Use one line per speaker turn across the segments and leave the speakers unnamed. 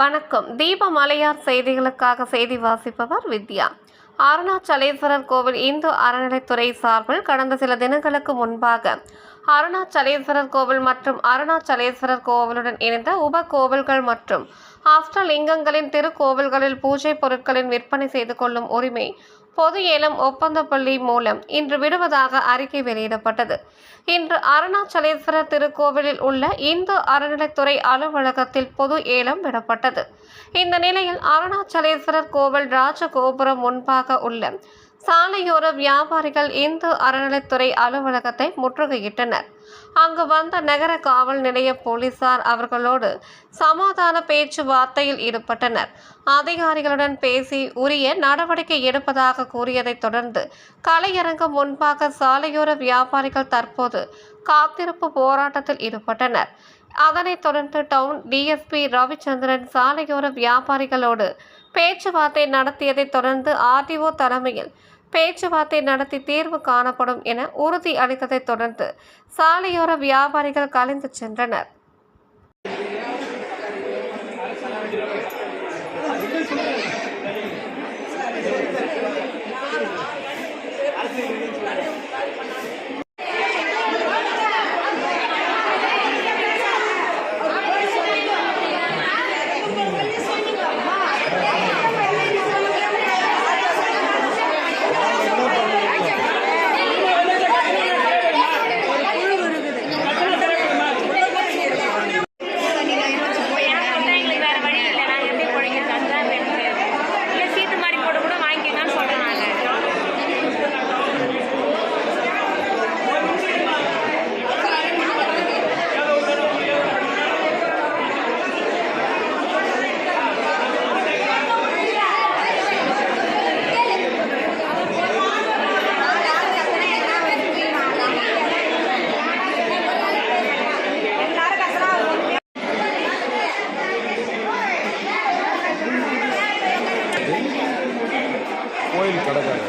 வணக்கம். தீப மலையார் செய்திகளுக்காக செய்தி வாசிப்பவர் வித்யா. அருணாச்சலேஸ்வரர் கோவில் இந்து அறநிலைத்துறை சார்பில் கடந்த சில தினங்களுக்கு முன்பாக அருணாச்சலேஸ்வரர் கோவில் மற்றும் அருணாச்சலேஸ்வரர் கோவிலுடன் இணைந்த உப கோவில்கள் மற்றும் அஷ்டலிங்கங்களின் திருக்கோவில்களில் பூஜை பொருட்களின் விற்பனை செய்து கொள்ளும் உரிமை பொது ஏலம் ஒப்பந்த புள்ளி மூலம் இன்று விடுவதாக அறிக்கை வெளியிடப்பட்டது. இன்று அருணாச்சலேஸ்வரர் திருக்கோவிலில் உள்ள இந்து அறநிலைத்துறை அலுவலகத்தில் பொது ஏலம் விடப்பட்டது. இந்த நிலையில் அருணாச்சலேஸ்வரர் கோவில் ராஜகோபுரம் முன்பாக உள்ள சாலையோர வியாபாரிகள் இந்து அறநிலைத்துறை அலுவலகத்தை முற்றுகையிட்டனர். அங்கு வந்த நகர காவல் நிலைய போலீசார் அவர்களோடு சமாதான பேச்சுவார்த்தையில் ஈடுபட்டனர். அதிகாரிகளுடன் பேசி உரிய நடவடிக்கை எடுப்பதாக கூறியதை தொடர்ந்து கலையரங்கம் முன்பாக சாலையோர வியாபாரிகள் தற்போது காத்திருப்பு போராட்டத்தில் ஈடுபட்டனர். அதனைத் தொடர்ந்து டவுன் டிஎஸ்பி ரவிச்சந்திரன் சாலையோர வியாபாரிகளோடு பேச்சுவார்த்தை நடத்தியதை தொடர்ந்து ஆர்டிஓ தலைமையில் பேச்சுவார்த்தை நடத்தி தீர்வு காணப்படும் என உறுதி அளித்ததைத் தொடர்ந்து சாலையோர வியாபாரிகள் கலைந்து சென்றனர்.
கோயில் கடைக்காரர்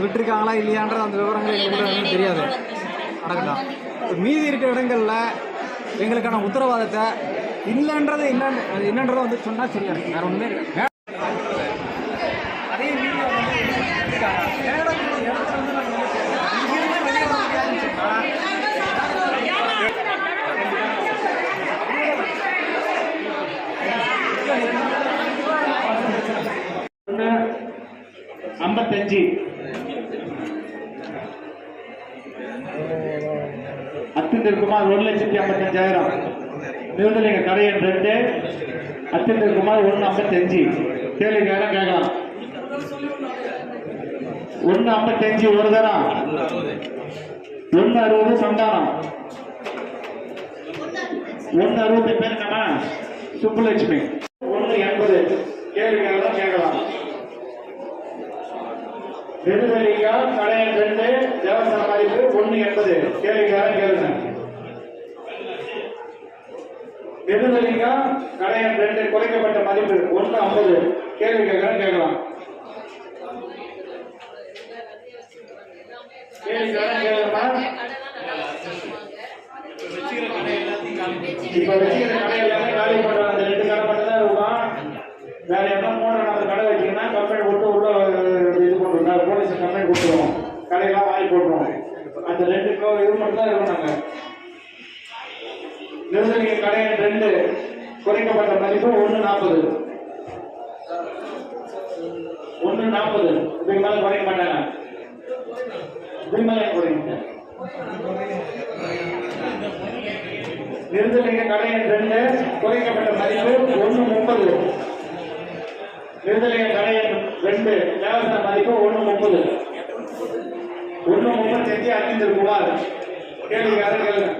விட்டுருக்காங்களா இல்லையான்றது அந்த விவரங்கள் எங்களுக்கு தெரியாது. நடக்கட்டும். மீதி இருக்கிற இடங்கள்ல எங்களுக்கான உத்தரவாதத்தை இல்லைன்றது என்னன்றதை வந்து சொன்னால் சரியா இருக்கு. வேற ஒன்றுமே இல்லை. அதே மீறி
அத்திந்திருக்குமார் 1,55,000 நிறுவனங்க கடையன் 2 அத்திந்திருக்குமார் 1,55 கேள்விக்காரன் கேட்கலாம். 1,55 ஒரு தரம் 1,60 சந்தானம் 1,60 பேர் நம்ம சுப்புலட்சுமி 1,80 கேள்விக்காரன் கேட்கலாம். நெடுவலிகா கடையன் 2 தேவசா மதிப்பு 1,80 கேள்விக்காரன் கேளுங்க. நெடுவலிகா கடையன் 2 குறைக்கப்பட்ட மதிப்பு 1,50 கேள்விக்காரன் கேட்கலாம். கேள்விக்காரன் கேளுமா. இப்ப வச்சுக்கிற கடை எல்லாமே காலி பண்றாங்க. அந்த 2 கடை மட்டும் தான் இருக்கும். வேற என்ன 3 கடை வச்சீங்கன்னா கம்பெனி விட்டு உள்ள இது பண்ணுறோம். போலீஸ் கம்பெனி கொடுத்துருவோம். கடையெல்லாம் வாங்கி போட்டுருவோம். அந்த 2 இது மட்டும் தான் இருக்கும். நாங்கள் நிறுவனங்க கடையின் 2 குறைக்கப்பட்ட மதிப்பு 1,40 இதுக்கு மேல குறைக்க மாட்டாங்க. இதுக்கு மேல குறைங்க. நிறுவனங்க கடையின் 2 குறைக்கப்பட்ட மதிப்பு 1,30 நிறுவனங்க கடையின் 2 தேவசா மதிப்பு 1,30 1,35 அத்திந்திருக்குமார் கேள்விக்காரன் கேளுங்க.